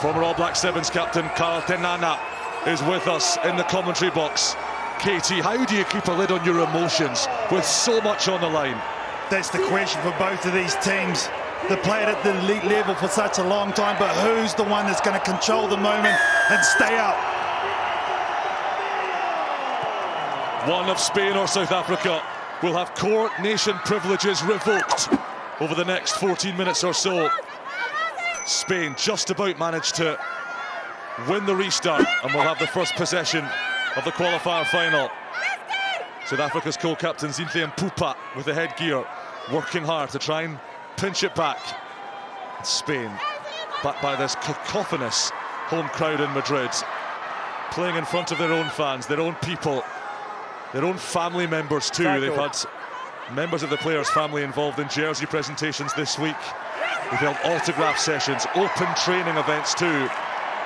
Former All Black Sevens captain Carl Tenana is with us in the commentary box. Katie, how do you keep a lid on your emotions with so much on the line? That's the question for both of these teams. They played at the elite level for such a long time, but who's the one that's going to control the moment and stay up? One of Spain or South Africa will have core nation privileges revoked over the next 14 minutes or so. Spain just about managed to win the restart and will have the first possession of the qualifier final. South Africa's co-captain Zinhle Mpupa with the headgear, working hard to try and pinch it back. And Spain, backed by this cacophonous home crowd in Madrid, playing in front of their own fans, their own people, their own family members too. They've had members of the players' family involved in jersey presentations this week. They've held autograph sessions, open training events too,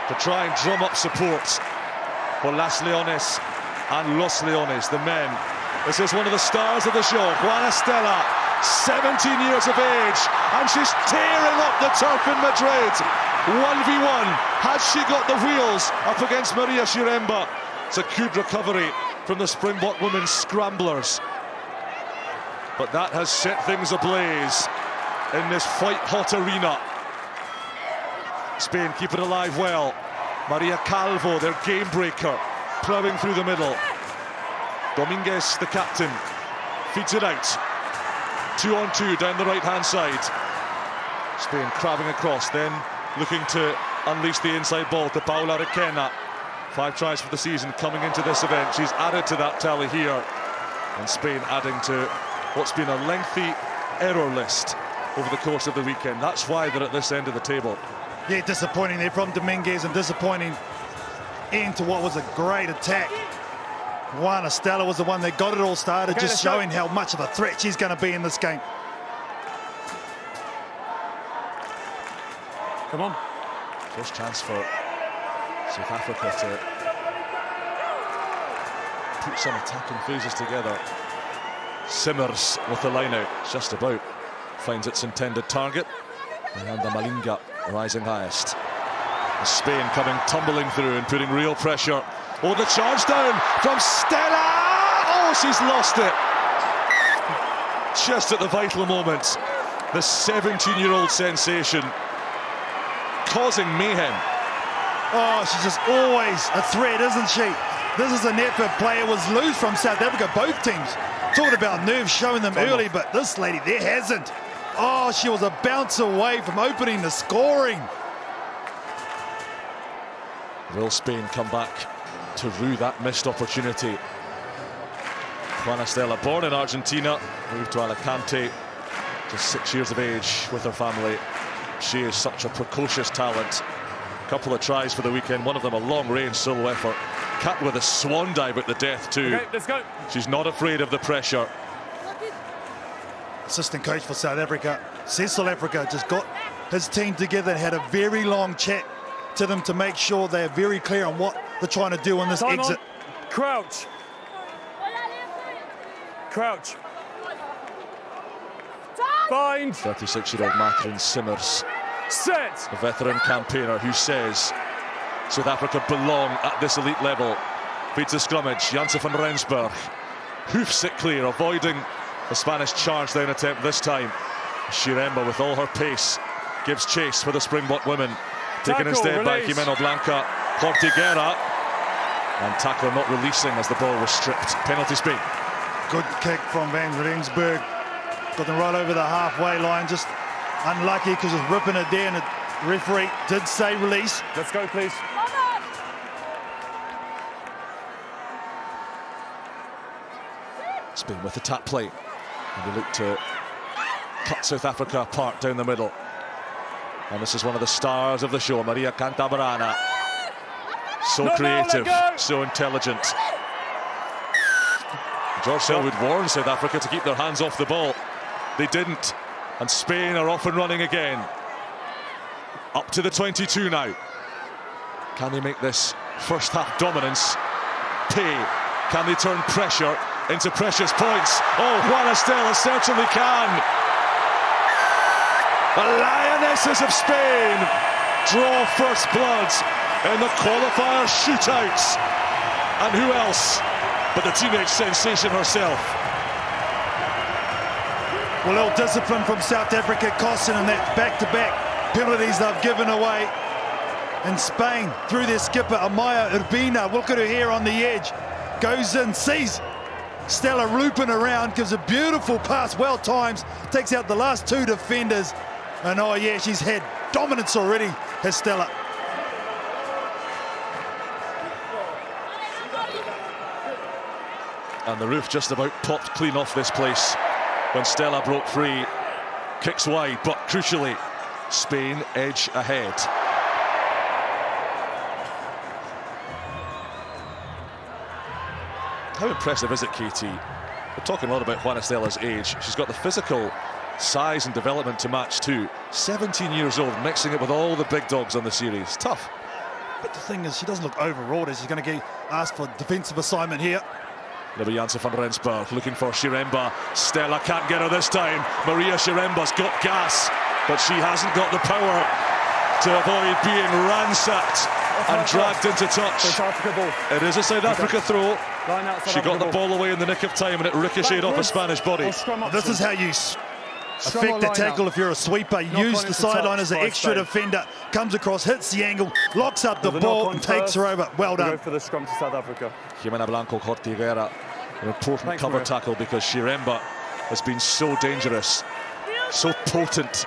to try and drum up support for Las Leones and Los Leones, the men. This is one of the stars of the show, Juana Stella, 17 years of age, and she's tearing up the turf in Madrid. 1v1, has she got the wheels up against Maria Shiremba? It's a good recovery from the Springbok women's scramblers. But that has set things ablaze in this white-hot arena. Spain keep it alive well. Maria Calvo, their game breaker, ploughing through the middle. Dominguez, the captain, feeds it out. 2-on-2 down the right-hand side. Spain crabbing across, then looking to unleash the inside ball to Paula Requena. 5 tries for the season coming into this event. She's added to that tally here. And Spain adding to what's been a lengthy error list over the course of the weekend. That's why they're at this end of the table. Yeah, disappointing there from Dominguez and disappointing end to what was a great attack. Juana Stella was the one that got it all started, just showing how much of a threat she's going to be in this game. Come on. First chance for South Africa to put some attacking phases together. Simmers with the line out, just about finds its intended target. Miranda Malinga rising highest. Spain coming tumbling through and putting real pressure. Oh, the charge down from Stella! Oh, she's lost it. Just at the vital moment. The 17-year-old sensation causing mayhem. Oh, she's just always a threat, isn't she? This is an effort player was loose from South Africa, both teams. Talking about nerves showing them early, but this lady there hasn't. Oh, she was a bounce away from opening the scoring. Will Spain come back to rue that missed opportunity? Juana Stella, born in Argentina, moved to Alicante, just 6 years of age with her family. She is such a precocious talent. A couple of tries for the weekend, one of them a long-range solo effort. Capped with a swan dive at the death too. Okay, let's go. She's not afraid of the pressure. Assistant coach for South Africa, South Africa, just got his team together and had a very long chat to them to make sure they're very clear on what they're trying to do on this exit. Crouch. Crouch. Bind. 36-year-old Matrin Simmers, Set. a veteran campaigner who says South Africa belong at this elite level. Feeds the scrummage, Janse van Rensburg hoofs it clear, avoiding the Spanish charge down attempt this time. Shiremba with all her pace gives chase for the Springbok women. Taken instead by Jimeno Blanca, Cortiguera, and tackler not releasing as the ball was stripped. Penalty Spain. Good kick from Van Rensburg. Got them right over the halfway line, just unlucky because it's ripping it there, and the referee did say release. Let's go, please. Spain with the tap play, and they look to cut South Africa apart down the middle. And this is one of the stars of the show, Maria Cantabrana. So creative, so intelligent. George Selwood warned South Africa to keep their hands off the ball. They didn't, and Spain are off and running again. Up to the 22 now. Can they make this first half dominance pay? Can they turn pressure into precious points? Oh, Juana Stella certainly can. The Lionesses of Spain draw first blood in the qualifier shootouts. And who else but the teenage sensation herself? Well, ill discipline from South Africa costing them that back-to-back penalties they've given away. And Spain, through their skipper, Amaya Urbina, look at her here on the edge. Goes in, sees Stella looping around, gives a beautiful pass, well timed, takes out the last two defenders. And oh yeah, she's had dominance already, has Stella. And the roof just about popped clean off this place when Stella broke free. Kicks wide, but crucially, Spain edge ahead. How impressive is it, KT? We're talking a lot about Juana Stella's age. She's got the physical size and development to match too. 17 years old, mixing it with all the big dogs on the series. Tough. But the thing is, she doesn't look overawed as she's going to get asked for a defensive assignment here. Libby Janssen van Rensburg looking for Shiremba. Stella can't get her this time. Maria Shiremba's got gas, but she hasn't got the power to avoid being ransacked and dragged into touch. It is a South Africa throw. She got the ball away in the nick of time and it ricocheted off a Spanish body. This is how you affect a tackle if you're a sweeper. Use the sideline as an extra defender. Comes across, hits the angle, locks up the ball and takes her over. Well done. Go for the scrum to South Africa. Jimena Blanco Cortiguera, an important cover tackle because Shiremba has been so dangerous, so potent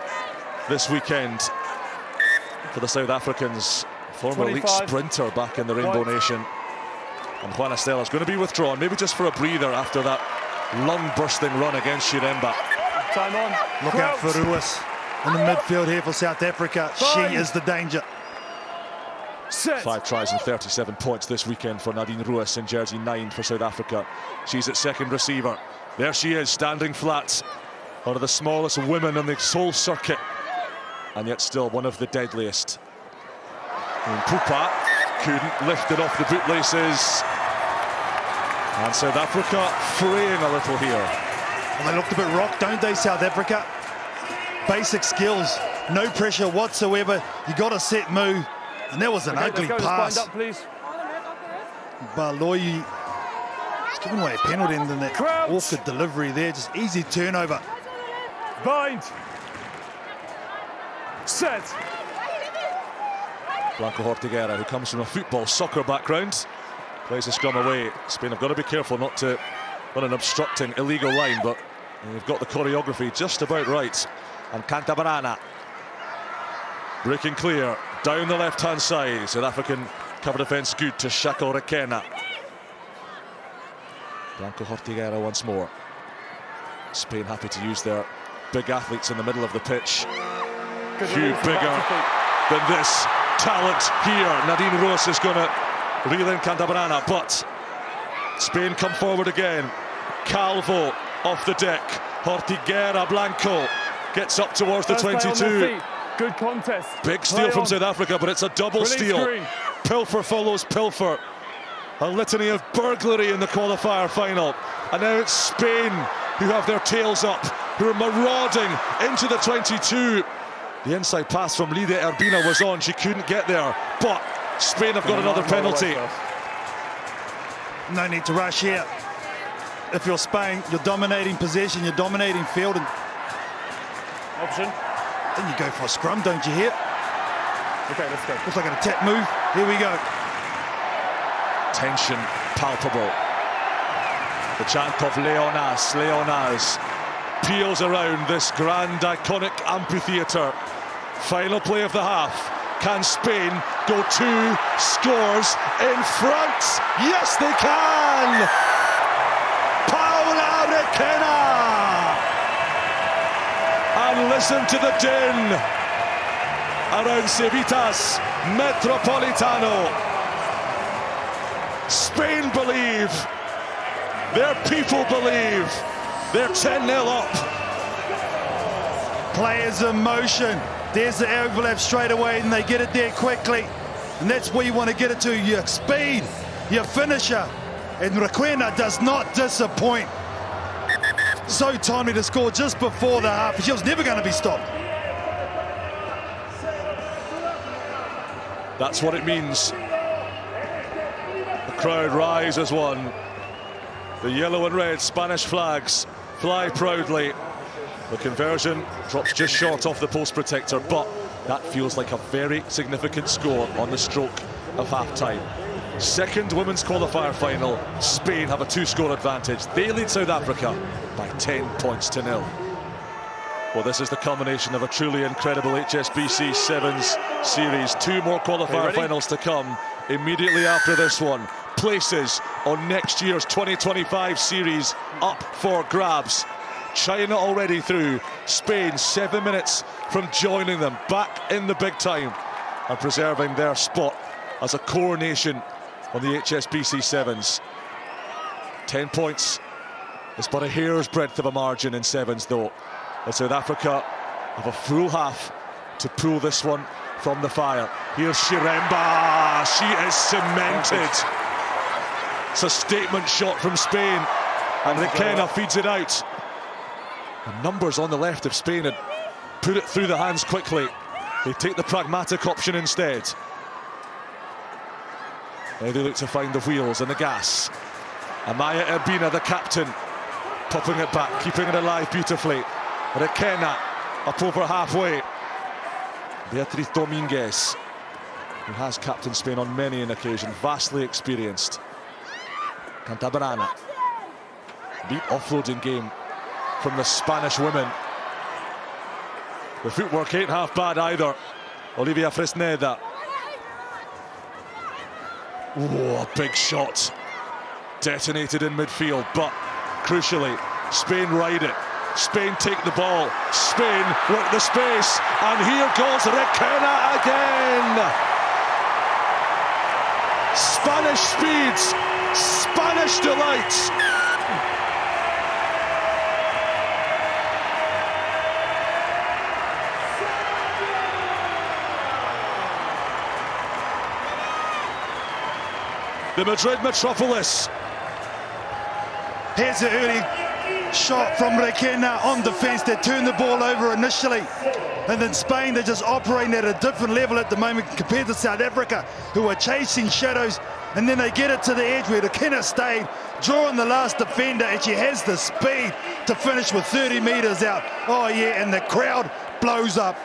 this weekend for the South Africans. Former elite sprinter back in the Rainbow Nation. And Juana Stella's going to be withdrawn, maybe just for a breather after that lung-bursting run against Shiremba. Time on. Look out for Ruas in the midfield here for South Africa. She is the danger. Set. 5 tries and 37 points this weekend for Nadine Ruas in jersey 9 for South Africa. She's at second receiver. There she is, standing flat. One of the smallest women on the whole circuit, and yet still one of the deadliest. And Pupa couldn't lift it off the bootlaces. And South Africa fraying a little here. Well, they looked a bit rocked, don't they, South Africa? Basic skills, no pressure whatsoever. You got a set move, and there was an ugly pass. Up, please. Baloyi is giving away a penalty in that awkward delivery there. Just easy turnover. Bind. Set. Blanco Hortiguera, who comes from a soccer background, plays the scrum away. Spain have got to be careful not to run an obstructing illegal line, but they've got the choreography just about right. And Cantabarana breaking clear down the left-hand side. South African cover defence good to Shako Rekena. Blanco Hortiguera once more. Spain happy to use their big athletes in the middle of the pitch. Few bigger than this talent here. Nadine Ruas is going to reel in Cantabarana, but Spain come forward again. Calvo off the deck. Hortiguera Blanco gets up towards the 22. Good contest. Big steal from South Africa, but it's a double steal. Pilfer follows pilfer. A litany of burglary in the qualifier final. And now it's Spain who have their tails up, who are marauding into the 22. The inside pass from Lide Urbina was on. She couldn't get there, but Spain have got another penalty. No need to rush here. If you're Spain, you're dominating possession, you're dominating field. And option. Then you go for a scrum, don't you hear? Okay, let's go. Looks like an attack move. Here we go. Tension palpable. The chant of Leonas. Leonas peels around this grand, iconic amphitheatre. Final play of the half. Can Spain go 2 scores in front? Yes, they can! Paula Rekena! And listen to the din around Civitas Metropolitano. Spain believe. Their people believe. They're 10-0 up. Players in motion. There's the overlap straight away, and they get it there quickly. And that's where you want to get it to, your speed, your finisher. And Requena does not disappoint. So timely to score just before the half. She was never going to be stopped. That's what it means. The crowd rise as one. The yellow and red Spanish flags fly proudly. The conversion drops just short off the post protector, but that feels like a very significant score on the stroke of half-time. Second women's qualifier final. Spain have a 2-score advantage. They lead South Africa by 10 points to 0. Well, this is the culmination of a truly incredible HSBC Sevens series. 2 more qualifier finals to come immediately after this one. Places on next year's 2025 series up for grabs. China already through. Spain 7 minutes from joining them back in the big time and preserving their spot as a core nation on the HSBC Sevens. 10 points is but a hair's breadth of a margin in Sevens, though. And South Africa have a full half to pull this one from the fire. Here's Shiremba. She is cemented. It's a statement shot from Spain, and Requena feeds it out. The numbers on the left of Spain had put it through the hands quickly. They take the pragmatic option instead. Now they look to find the wheels and the gas. Amaya Erbina, the captain, popping it back, keeping it alive beautifully. Requena up over halfway. Beatriz Dominguez, who has captained Spain on many an occasion, vastly experienced. Cantabrana. Neat offloading game from the Spanish women. The footwork ain't half bad either. Olivia Fresneda. Oh, a big shot. Detonated in midfield, but crucially, Spain ride it. Spain take the ball. Spain work the space. And here goes Requena again. Spanish speeds. Spanish delights. The Madrid metropolis. Here's an early shot from Requena on defence. They turned the ball over initially, and then Spain, they're just operating at a different level at the moment compared to South Africa, who are chasing shadows, and then they get it to the edge where Requena stayed, drawing the last defender, and she has the speed to finish with 30 metres out. Oh yeah, and the crowd blows up.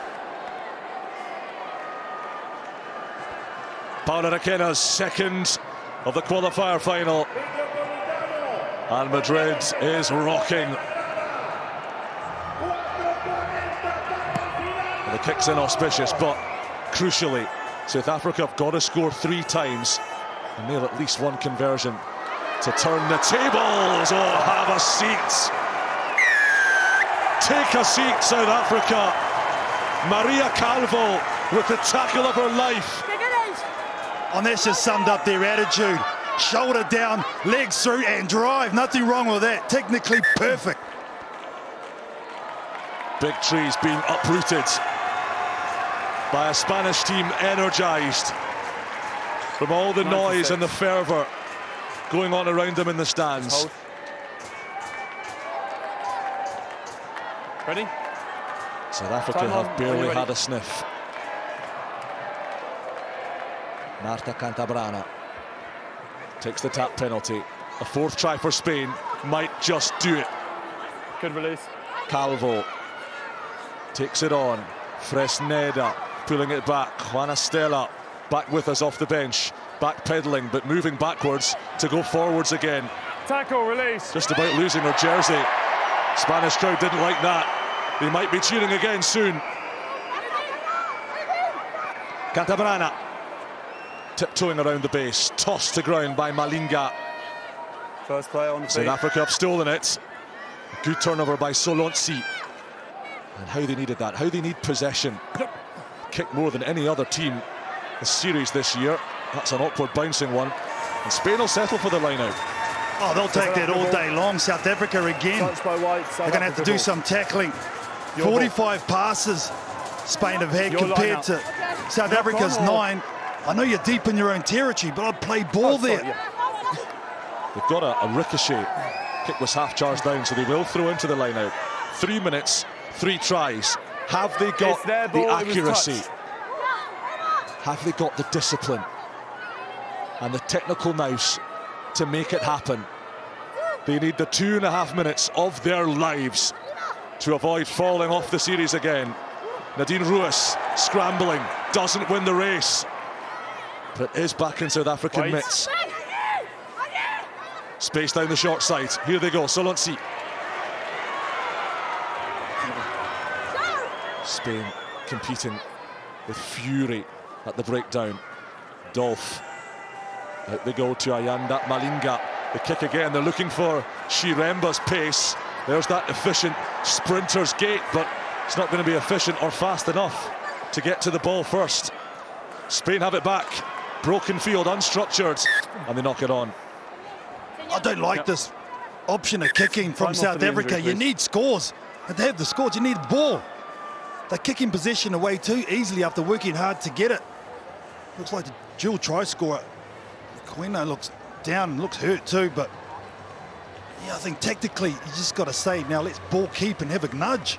Paula Requena's second of the qualifier final. And Madrid is rocking. The kick's inauspicious, but crucially, South Africa have got to score 3 times and nail at least 1 conversion to turn the tables. Oh, have a seat. Take a seat, South Africa. Maria Calvo with the tackle of her life. And that's just summed up their attitude. Shoulder down, legs through and drive. Nothing wrong with that. Technically perfect. Big trees being uprooted by a Spanish team energised from all the noise and the fervour going on around them in the stands. Ready? South Africa have barely had a sniff. Marta Cantabrana takes the tap penalty. A 4th try for Spain might just do it. Good release. Calvo takes it on. Fresneda pulling it back. Juana Stella back with us off the bench. Back pedalling, but moving backwards to go forwards again. Tackle, release. Just about losing her jersey. Spanish crowd didn't like that. They might be cheering again soon. Cantabrana tiptoeing around the base, tossed to ground by Malinga. First player on the South Africa have stolen it. Good turnover by Solonsi. And how they needed that, how they need possession. Kick more than any other team the series this year. That's an awkward bouncing one. And Spain will settle for the line out. Oh, they'll take that all day long. South Africa again. By White, They're going to have to do some tackling. 45 passes Spain have had compared to South Africa's 9. I know you're deep in your own territory, but I'd play ball there. They've got a ricochet. Kick was half charged down, so they will throw into the line out. 3 minutes, 3 tries. Have they got the accuracy? have they got the discipline and the technical nous to make it happen? They need the 2.5 minutes of their lives to avoid falling off the series again. Nadine Ruiz scrambling, doesn't win the race, but is back in South African mitts. Space down the short side. Here they go, Solonsi. Spain competing with fury at the breakdown. Dolph. Out they go to Ayanda Malinga. The kick again, they're looking for Chiremba's pace. There's that efficient sprinter's gait, but it's not going to be efficient or fast enough to get to the ball first. Spain have it back. Broken field, unstructured, and they knock it on. I don't like this option of kicking from South Africa. You need scores. And to have the scores, you need the ball. They're kicking possession away too easily after working hard to get it. Looks like the dual try scorer. Quino looks down, looks hurt too, but yeah, I think tactically you just got to say, now let's ball keep and have a nudge.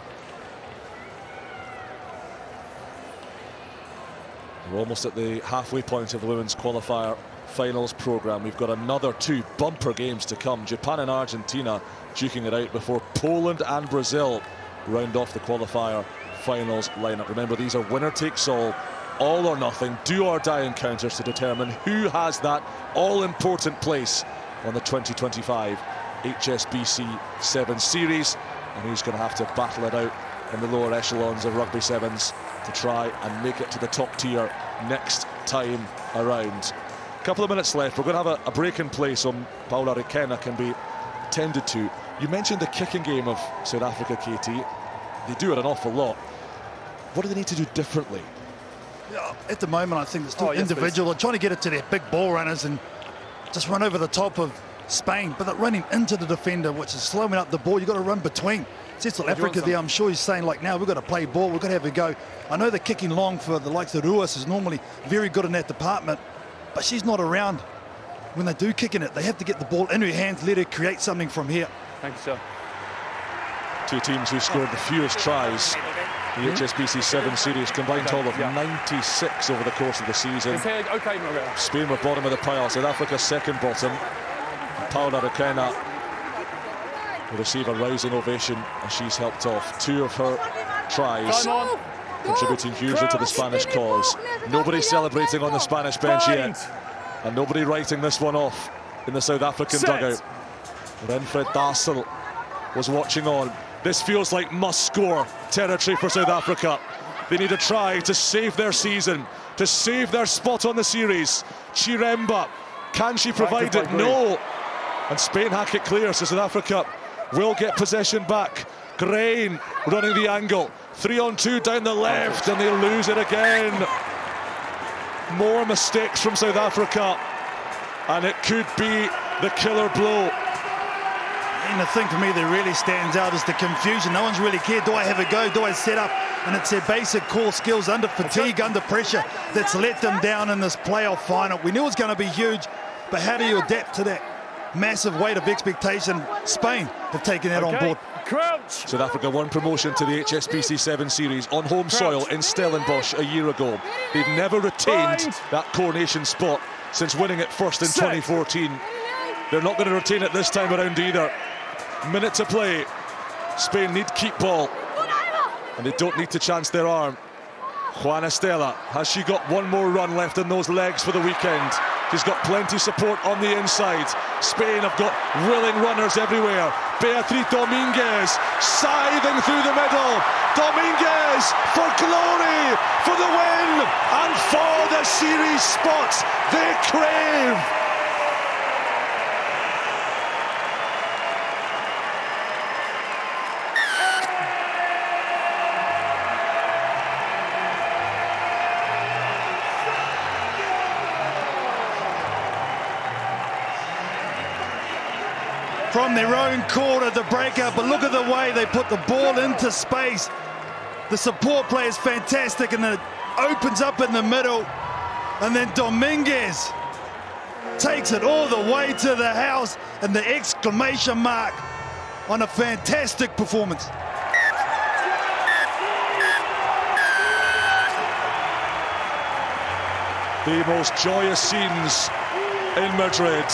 We're almost at the halfway point of the women's qualifier finals programme. We've got another 2 bumper games to come. Japan and Argentina duking it out before Poland and Brazil round off the qualifier finals lineup. Remember, these are winner takes all or nothing, do or die encounters to determine who has that all-important place on the 2025 HSBC Sevens series, and who's going to have to battle it out in the lower echelons of Rugby Sevens to try and make it to the top tier next time around. A couple of minutes left. We're going to have a break in play so Paula Requena can be tended to. You mentioned the kicking game of South Africa, KT. They do it an awful lot. What do they need to do differently? Yeah, at the moment, I think it's still individual. They're trying to get it to their big ball runners and just run over the top of Spain, but they're running into the defender, which is slowing up the ball. You've got to run between. Central Africa there, I'm sure he's saying, like, now we've got to play ball, we've got to have a go. I know they're kicking long for the likes of Ruiz, is normally very good in that department, but she's not around when they do kick in it. They have to get the ball in her hands, let her create something from here. Thank you, sir. 2 teams who scored the fewest tries. The HSBC Sevens series combined total of 96 over the course of the season. Spain were bottom of the pile, South Africa second bottom. Paula Requena will receive a rousing ovation as she's helped off 2 of her tries, contributing hugely to the Spanish cause. Nobody celebrating on the Spanish bench yet, and nobody writing this one off in the South African dugout. Renfred Dassel was watching on. This feels like must-score territory for South Africa. They need a try to save their season, to save their spot on the series. Chiremba, can she provide it? No. And Spain hack it clear, so South Africa will get possession back. Grain running the angle. 3-on-2 down the left, and they lose it again. More mistakes from South Africa, and it could be the killer blow. And the thing for me that really stands out is the confusion. No one's really cared. Do I have a go? Do I set up? And it's their basic core skills under fatigue, under pressure, that's let them down in this playoff final. We knew it was going to be huge, but how do you adapt to that massive weight of expectation? Spain have taken that on board. Crouch. South Africa won promotion to the HSBC 7 series on home soil in Stellenbosch a year ago. They've never retained that coronation spot since winning it first in 2014. They're not going to retain it this time around either. Minute to play. Spain need keep ball, and they don't need to chance their arm. Juana Estela, has she got one more run left in those legs for the weekend? She's got plenty support on the inside. Spain have got willing runners everywhere. Beatriz Dominguez scything through the middle. Dominguez for glory, for the win, and for the series spots they crave. From their own corner, the breakout, but look at the way they put the ball into space. The support play is fantastic, and then it opens up in the middle, and then Dominguez takes it all the way to the house, and the exclamation mark on a fantastic performance. The most joyous scenes in Madrid.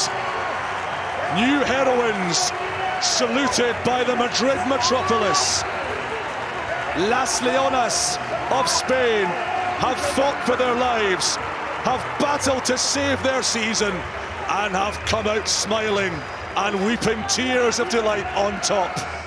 New heroines saluted by the Madrid metropolis. Las Leonas of Spain have fought for their lives, have battled to save their season, and have come out smiling and weeping tears of delight on top.